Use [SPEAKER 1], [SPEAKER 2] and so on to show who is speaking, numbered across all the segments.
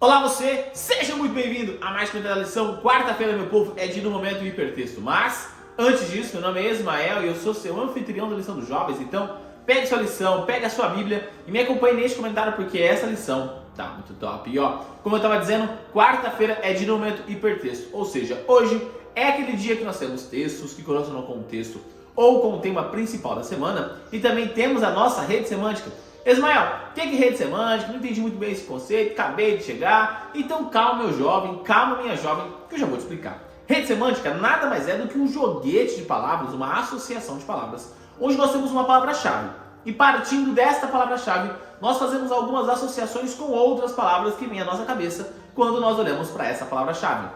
[SPEAKER 1] Olá você, seja muito bem-vindo a mais uma lição. Quarta-feira, meu povo, é dia do momento do hipertexto. Mas, antes disso, meu nome é Ismael e eu sou seu anfitrião da lição dos jovens. Então, pegue sua lição, pegue a sua Bíblia e me acompanhe neste comentário porque essa lição tá muito top. E ó, como eu estava dizendo, quarta-feira é dia do momento hipertexto. Ou seja, hoje é aquele dia que nós temos textos que correspondem com o contexto ou com o tema principal da semana. E também temos a nossa rede semântica. Ismael, o que é rede semântica? Não entendi muito bem esse conceito, acabei de chegar. Então calma, meu jovem, calma, minha jovem, que eu já vou te explicar. Rede semântica nada mais é do que um joguete de palavras, uma associação de palavras, onde nós temos uma palavra-chave. E partindo desta palavra-chave, nós fazemos algumas associações com outras palavras que vêm à nossa cabeça quando nós olhamos para essa palavra-chave.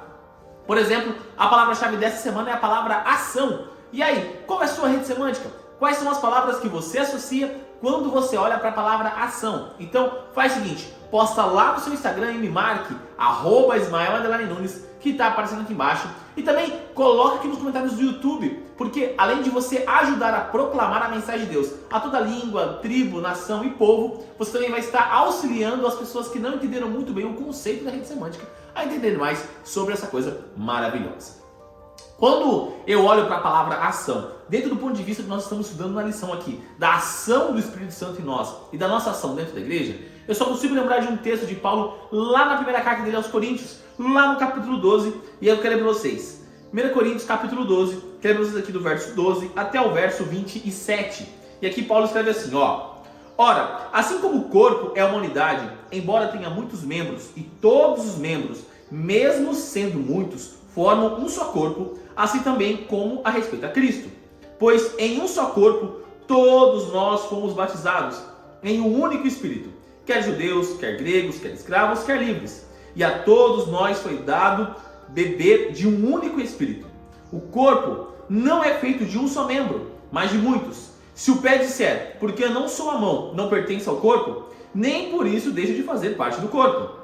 [SPEAKER 1] Por exemplo, a palavra-chave dessa semana é a palavra ação. E aí, qual é a sua rede semântica? Quais são as palavras que você associa quando você olha para a palavra ação? Então, faz o seguinte, posta lá no seu Instagram e me marque, @Ismael_Nunes, que está aparecendo aqui embaixo. E também coloca aqui nos comentários do YouTube, porque além de você ajudar a proclamar a mensagem de Deus a toda língua, tribo, nação e povo, você também vai estar auxiliando as pessoas que não entenderam muito bem o conceito da rede semântica a entender mais sobre essa coisa maravilhosa. Quando eu olho para a palavra ação, dentro do ponto de vista que nós estamos estudando na lição aqui, da ação do Espírito Santo em nós e da nossa ação dentro da igreja, eu só consigo lembrar de um texto de Paulo lá na primeira carta dele aos Coríntios, lá no capítulo 12, e eu quero ler para vocês. 1 Coríntios capítulo 12, quero ler para vocês aqui do verso 12 até o verso 27. E aqui Paulo escreve assim, ó: Ora, assim como o corpo é uma unidade, embora tenha muitos membros, e todos os membros, mesmo sendo muitos, formam um só corpo, assim também como a respeito a Cristo. Pois em um só corpo todos nós fomos batizados, em um único Espírito, quer judeus, quer gregos, quer escravos, quer livres. E a todos nós foi dado beber de um único Espírito. O corpo não é feito de um só membro, mas de muitos. Se o pé disser, porque eu não sou a mão, não pertence ao corpo, nem por isso deixa de fazer parte do corpo.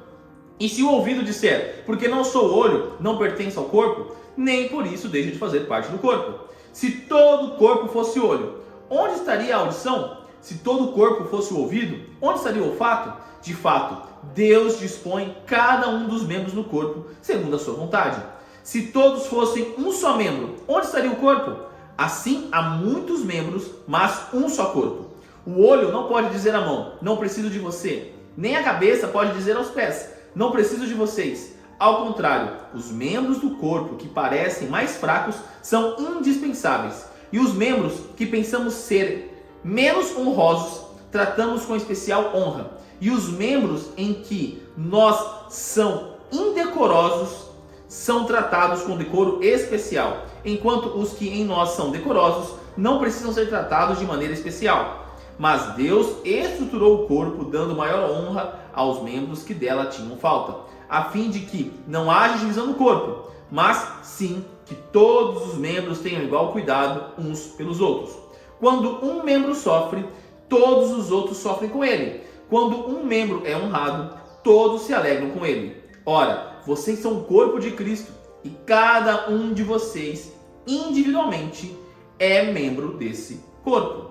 [SPEAKER 1] E se o ouvido disser, porque não sou o olho, não pertence ao corpo, nem por isso deixa de fazer parte do corpo. Se todo o corpo fosse olho, onde estaria a audição? Se todo o corpo fosse o ouvido, onde estaria o olfato? De fato, Deus dispõe cada um dos membros no corpo, segundo a sua vontade. Se todos fossem um só membro, onde estaria o corpo? Assim há muitos membros, mas um só corpo. O olho não pode dizer à mão, não preciso de você. Nem a cabeça pode dizer aos pés, não preciso de vocês. Ao contrário, os membros do corpo que parecem mais fracos são indispensáveis. E os membros que pensamos ser menos honrosos, tratamos com especial honra. E os membros em que nós são indecorosos, são tratados com decoro especial. Enquanto os que em nós são decorosos, não precisam ser tratados de maneira especial. Mas Deus estruturou o corpo, dando maior honra aos membros que dela tinham falta, a fim de que não haja divisão no corpo, mas sim que todos os membros tenham igual cuidado uns pelos outros. Quando um membro sofre, todos os outros sofrem com ele. Quando um membro é honrado, todos se alegram com ele. Ora, vocês são o corpo de Cristo e cada um de vocês, individualmente, é membro desse corpo.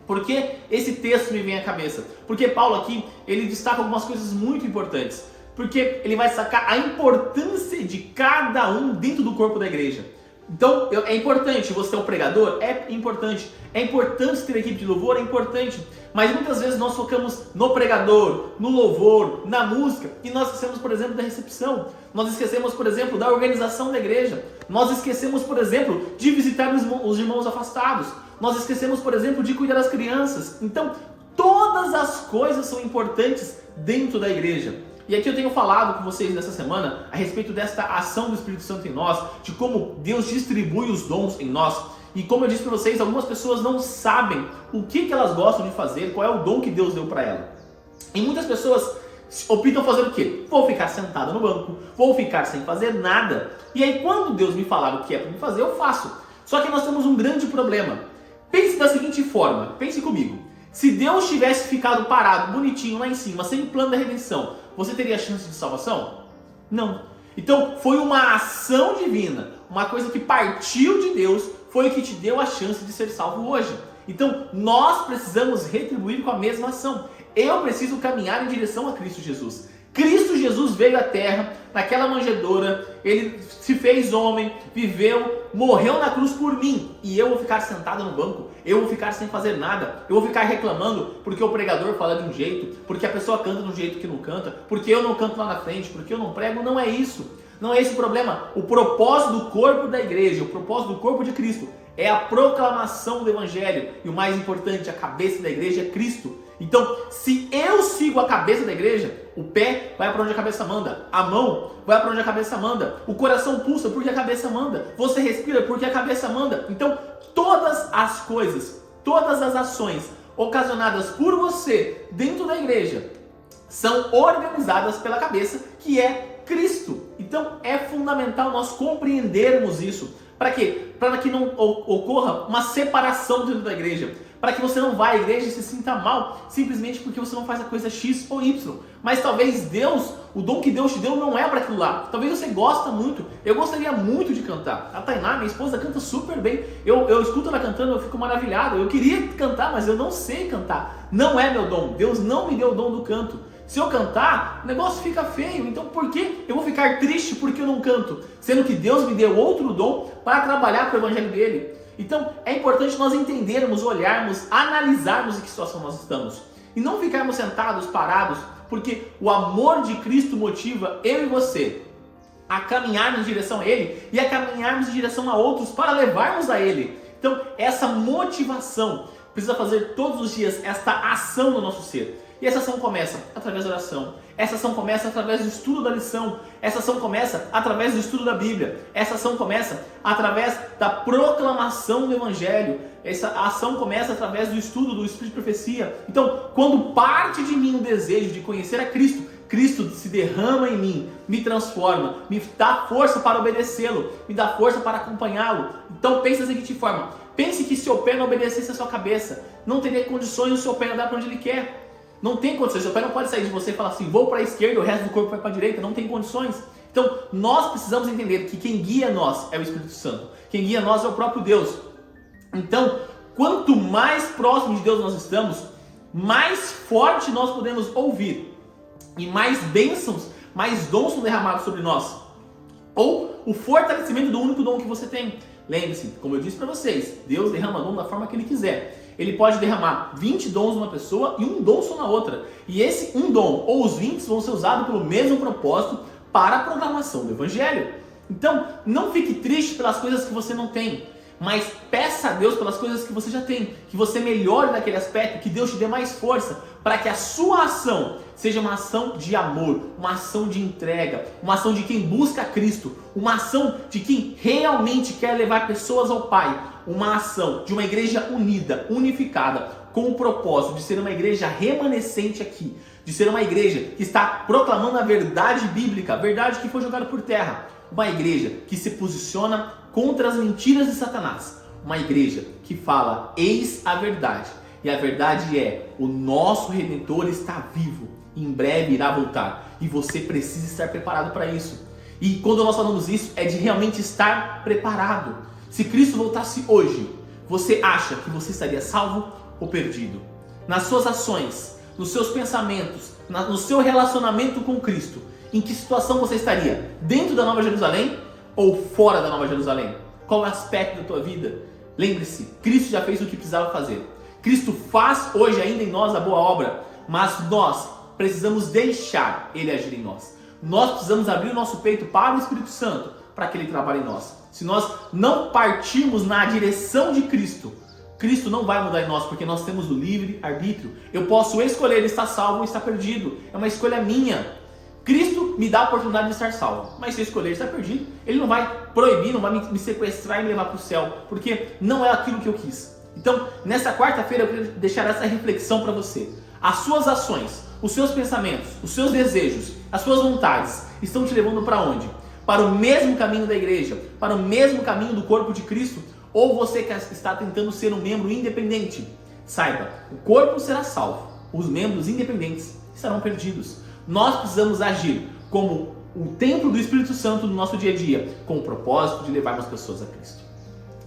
[SPEAKER 1] Por que esse texto me vem à cabeça? Porque Paulo aqui, ele destaca algumas coisas muito importantes. Porque ele vai destacar a importância de cada um dentro do corpo da igreja. Então, é importante você ter um pregador? É importante. É importante ter equipe de louvor? É importante. Mas muitas vezes nós focamos no pregador, no louvor, na música, e nós esquecemos, por exemplo, da recepção. Nós esquecemos, por exemplo, da organização da igreja. Nós esquecemos, por exemplo, de visitar os irmãos afastados. Nós esquecemos, por exemplo, de cuidar das crianças. Então, todas as coisas são importantes dentro da igreja. E aqui eu tenho falado com vocês nessa semana a respeito desta ação do Espírito Santo em nós, de como Deus distribui os dons em nós. E como eu disse para vocês, algumas pessoas não sabem o que elas gostam de fazer, qual é o dom que Deus deu para ela. E muitas pessoas optam fazer o quê? Vou ficar sentado no banco, vou ficar sem fazer nada. E aí quando Deus me falar o que é para me fazer, eu faço. Só que nós temos um grande problema. Pense da seguinte forma, pense comigo. Se Deus tivesse ficado parado, bonitinho lá em cima, sem plano da redenção, você teria chance de salvação? Não. Então foi uma ação divina, uma coisa que partiu de Deus, foi o que te deu a chance de ser salvo hoje. Então nós precisamos retribuir com a mesma ação. Eu preciso caminhar em direção a Cristo Jesus. Cristo Jesus veio à terra, naquela manjedoura, ele se fez homem, viveu, morreu na cruz por mim, e eu vou ficar sentado no banco, eu vou ficar sem fazer nada, eu vou ficar reclamando porque o pregador fala de um jeito, porque a pessoa canta de um jeito que não canta, porque eu não canto lá na frente, porque eu não prego. Não é isso, não é esse o problema. O propósito do corpo da igreja, o propósito do corpo de Cristo é a proclamação do evangelho, e o mais importante, a cabeça da igreja é Cristo. Então, se eu sigo a cabeça da igreja, o pé vai para onde a cabeça manda, a mão vai para onde a cabeça manda, o coração pulsa porque a cabeça manda, você respira porque a cabeça manda. Então, todas as coisas, todas as ações ocasionadas por você dentro da igreja são organizadas pela cabeça, que é Cristo. Então, é fundamental nós compreendermos isso. Para quê? Para que não ocorra uma separação dentro da igreja. Para que você não vá à igreja e se sinta mal simplesmente porque você não faz a coisa X ou Y. Mas talvez Deus, o dom que Deus te deu não é para aquilo lá. Talvez você gosta muito. Eu gostaria muito de cantar. A Tainá, minha esposa, canta super bem. Eu escuto ela cantando, eu fico maravilhado. Eu queria cantar, mas eu não sei cantar. Não é meu dom. Deus não me deu o dom do canto. Se eu cantar, o negócio fica feio. Então por que eu vou ficar triste porque eu não canto? Sendo que Deus me deu outro dom para trabalhar para o evangelho dele. Então é importante nós entendermos, olharmos, analisarmos em que situação nós estamos. E não ficarmos sentados, parados, porque o amor de Cristo motiva eu e você a caminharmos em direção a Ele e a caminharmos em direção a outros para levarmos a Ele. Então essa motivação precisa fazer todos os dias esta ação no nosso ser. E essa ação começa através da oração. Essa ação começa através do estudo da lição. Essa ação começa através do estudo da Bíblia. Essa ação começa através da proclamação do Evangelho. Essa ação começa através do estudo do Espírito de Profecia. Então, quando parte de mim o desejo de conhecer a Cristo, Cristo se derrama em mim, me transforma, me dá força para obedecê-lo, me dá força para acompanhá-lo. Então pense da seguinte forma: pense que seu pé não obedecesse a sua cabeça, não teria condições o seu pé andar para onde ele quer. Não tem condições, seu pé não pode sair de você e falar assim, vou para a esquerda, o resto do corpo vai para a direita, não tem condições. Então, nós precisamos entender que quem guia nós é o Espírito Santo, quem guia nós é o próprio Deus. Então, quanto mais próximo de Deus nós estamos, mais forte nós podemos ouvir, e mais bênçãos, mais dons são derramados sobre nós, ou o fortalecimento do único dom que você tem. Lembre-se, como eu disse para vocês, Deus derrama dom da forma que Ele quiser. Ele pode derramar 20 dons numa pessoa e um dom só na outra. E esse um dom ou os 20 vão ser usados pelo mesmo propósito para a proclamação do Evangelho. Então, não fique triste pelas coisas que você não tem, mas peça a Deus pelas coisas que você já tem, que você melhore naquele aspecto, que Deus te dê mais força, para que a sua ação seja uma ação de amor, uma ação de entrega, uma ação de quem busca Cristo, uma ação de quem realmente quer levar pessoas ao Pai, uma ação de uma igreja unida, unificada, com o propósito de ser uma igreja remanescente aqui, de ser uma igreja que está proclamando a verdade bíblica, a verdade que foi jogada por terra, uma igreja que se posiciona contra as mentiras de Satanás, uma igreja que fala, eis a verdade, e a verdade é, o nosso Redentor está vivo, em breve irá voltar, e você precisa estar preparado para isso. E quando nós falamos isso, é de realmente estar preparado. Se Cristo voltasse hoje, você acha que você estaria salvo ou perdido? Nas suas ações, nos seus pensamentos, no seu relacionamento com Cristo, em que situação você estaria? Dentro da Nova Jerusalém ou fora da Nova Jerusalém? Qual é o aspecto da tua vida? Lembre-se, Cristo já fez o que precisava fazer. Cristo faz hoje ainda em nós a boa obra, mas nós precisamos deixar Ele agir em nós. Nós precisamos abrir o nosso peito para o Espírito Santo, para que Ele trabalhe em nós. Se nós não partirmos na direção de Cristo, Cristo não vai mudar em nós, porque nós temos o livre arbítrio. Eu posso escolher estar salvo ou estar perdido. É uma escolha minha. Cristo me dá a oportunidade de estar salvo, mas se eu escolher estar perdido, Ele não vai proibir, não vai me sequestrar e me levar para o céu, porque não é aquilo que eu quis. Então, nessa quarta-feira eu quero deixar essa reflexão para você. As suas ações, os seus pensamentos, os seus desejos, as suas vontades estão te levando para onde? Para o mesmo caminho da igreja, para o mesmo caminho do corpo de Cristo, ou você que está tentando ser um membro independente? Saiba, o corpo será salvo, os membros independentes estarão perdidos. Nós precisamos agir como o templo do Espírito Santo no nosso dia a dia, com o propósito de levarmos pessoas a Cristo.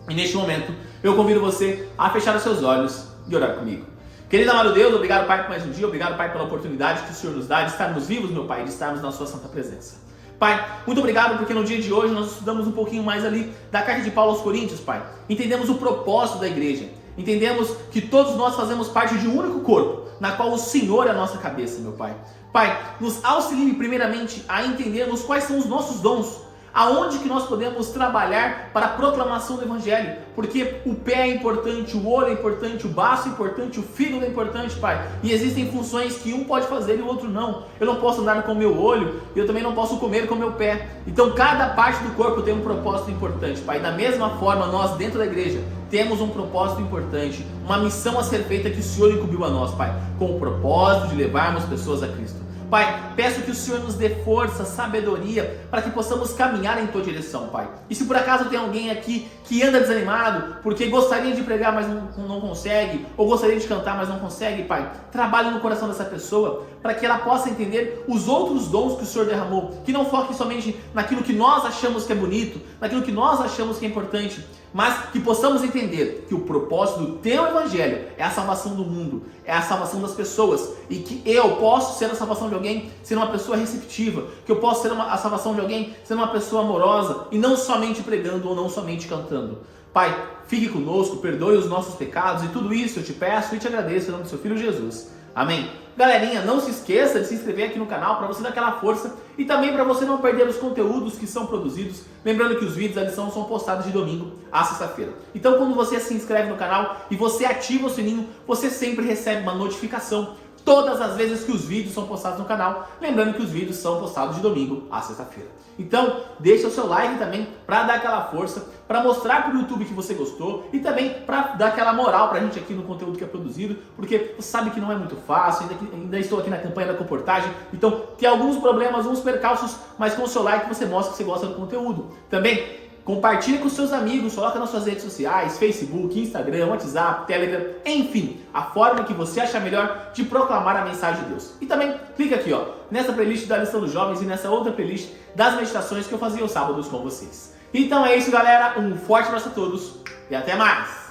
[SPEAKER 1] E neste momento, eu convido você a fechar os seus olhos e orar comigo. Querido amado Deus, obrigado, Pai, por mais um dia. Obrigado, Pai, pela oportunidade que o Senhor nos dá de estarmos vivos, meu Pai, de estarmos na sua santa presença. Pai, muito obrigado porque no dia de hoje nós estudamos um pouquinho mais ali da carta de Paulo aos Coríntios, Pai. Entendemos o propósito da igreja. Entendemos que todos nós fazemos parte de um único corpo, na qual o Senhor é a nossa cabeça, meu Pai. Pai, nos auxilie primeiramente a entendermos quais são os nossos dons, aonde que nós podemos trabalhar para a proclamação do Evangelho, porque o pé é importante, o olho é importante, o baço é importante, o fígado é importante, Pai, e existem funções que um pode fazer e o outro não. Eu não posso andar com o meu olho, e eu também não posso comer com o meu pé. Então cada parte do corpo tem um propósito importante, Pai. Da mesma forma, nós dentro da igreja temos um propósito importante, uma missão a ser feita que o Senhor incumbiu a nós, Pai, com o propósito de levarmos pessoas a Cristo. Pai, peço que o Senhor nos dê força, sabedoria, para que possamos caminhar em tua direção, Pai. E se por acaso tem alguém aqui que anda desanimado, porque gostaria de pregar, mas não consegue, ou gostaria de cantar, mas não consegue, Pai, trabalhe no coração dessa pessoa, para que ela possa entender os outros dons que o Senhor derramou, que não foque somente naquilo que nós achamos que é bonito, naquilo que nós achamos que é importante, mas que possamos entender que o propósito do teu Evangelho é a salvação do mundo, é a salvação das pessoas, e que eu posso ser a salvação de alguém sendo uma pessoa receptiva, que eu posso ser a salvação de alguém sendo uma pessoa amorosa, e não somente pregando ou não somente cantando. Pai, fique conosco, perdoe os nossos pecados, e tudo isso eu te peço e te agradeço em nome do seu Filho Jesus. Amém. Galerinha, não se esqueça de se inscrever aqui no canal para você dar aquela força e também para você não perder os conteúdos que são produzidos. Lembrando que os vídeos da lição são postados de domingo a sexta-feira. Então quando você se inscreve no canal e você ativa o sininho, você sempre recebe uma notificação todas as vezes que os vídeos são postados no canal. Lembrando que os vídeos são postados de domingo a sexta-feira. Então deixa o seu like também para dar aquela força, para mostrar para o YouTube que você gostou e também para dar aquela moral para a gente aqui no conteúdo que é produzido, porque você sabe que não é muito fácil, ainda estou aqui na campanha da comportagem, então tem alguns problemas, uns percalços, mas com o seu like você mostra que você gosta do conteúdo. Também compartilhe com seus amigos, coloca nas suas redes sociais, Facebook, Instagram, WhatsApp, Telegram, enfim, a forma que você achar melhor de proclamar a mensagem de Deus. E também clica aqui, ó, nessa playlist da lição dos jovens e nessa outra playlist das meditações que eu fazia aos sábados com vocês. Então é isso, galera, um forte abraço a todos e até mais!